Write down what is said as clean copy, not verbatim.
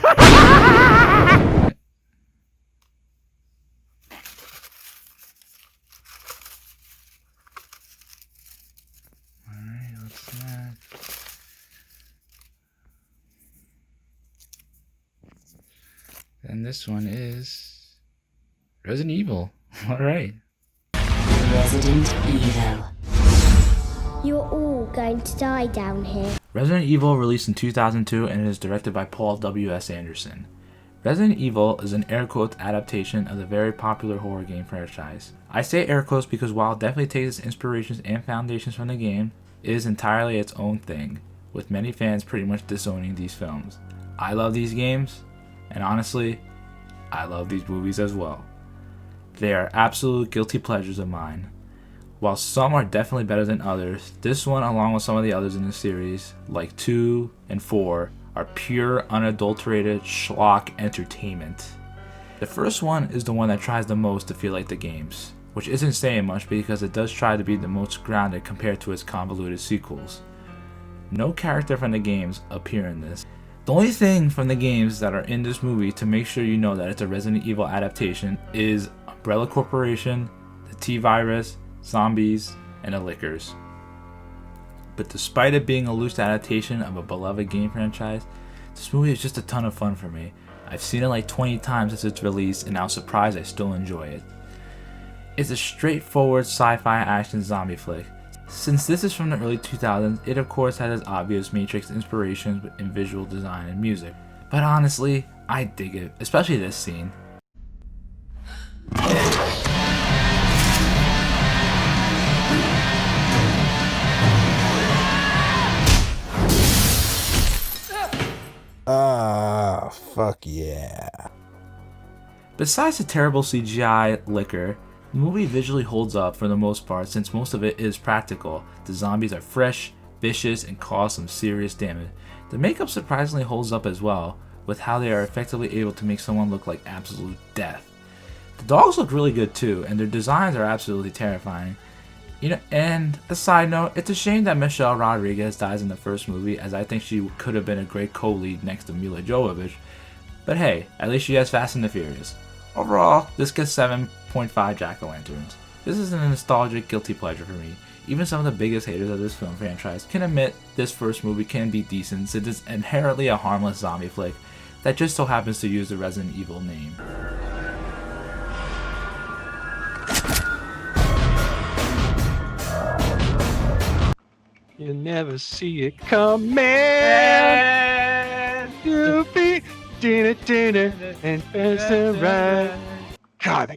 Alright, what's that? And this one is Resident Evil. Alright. Resident Evil. You're all going to die down here. Resident Evil released in 2002 and is directed by Paul W.S. Anderson. Resident Evil is an air quotes adaptation of the very popular horror game franchise. I say air quotes because while it definitely takes its inspirations and foundations from the game, it is entirely its own thing, with many fans pretty much disowning these films. I love these games, and honestly, I love these movies as well. They are absolute guilty pleasures of mine. While some are definitely better than others, this one along with some of the others in the series, like 2 and 4, are pure unadulterated schlock entertainment. The first one is the one that tries the most to feel like the games, which isn't saying much because it does try to be the most grounded compared to its convoluted sequels. No character from the games appear in this. The only thing from the games that are in this movie to make sure you know that it's a Resident Evil adaptation is Umbrella Corporation, the T-Virus, zombies, and the Lickers. But despite it being a loose adaptation of a beloved game franchise, this movie is just a ton of fun for me. I've seen it like 20 times since its release, and I'm surprised I still enjoy it. It's a straightforward sci-fi action zombie flick. Since this is from the early 2000s, it of course has its obvious Matrix inspirations in visual design and music. But honestly, I dig it, especially this scene. Ah, fuck yeah. Besides the terrible CGI Licker, the movie visually holds up for the most part since most of it is practical. The zombies are fresh, vicious, and cause some serious damage. The makeup surprisingly holds up as well, with how they are effectively able to make someone look like absolute death. The dogs look really good too, and their designs are absolutely terrifying. And a side note, it's a shame that Michelle Rodriguez dies in the first movie, as I think she could have been a great co-lead next to Mila Jovovich. But hey, at least she has Fast and the Furious. Overall, this gets 7.5 jack-o'-lanterns. This is a nostalgic guilty pleasure for me. Even some of the biggest haters of this film franchise can admit this first movie can be decent since it's inherently a harmless zombie flick that just so happens to use the Resident Evil name. You never see it coming. You'll be dinner and face around. God,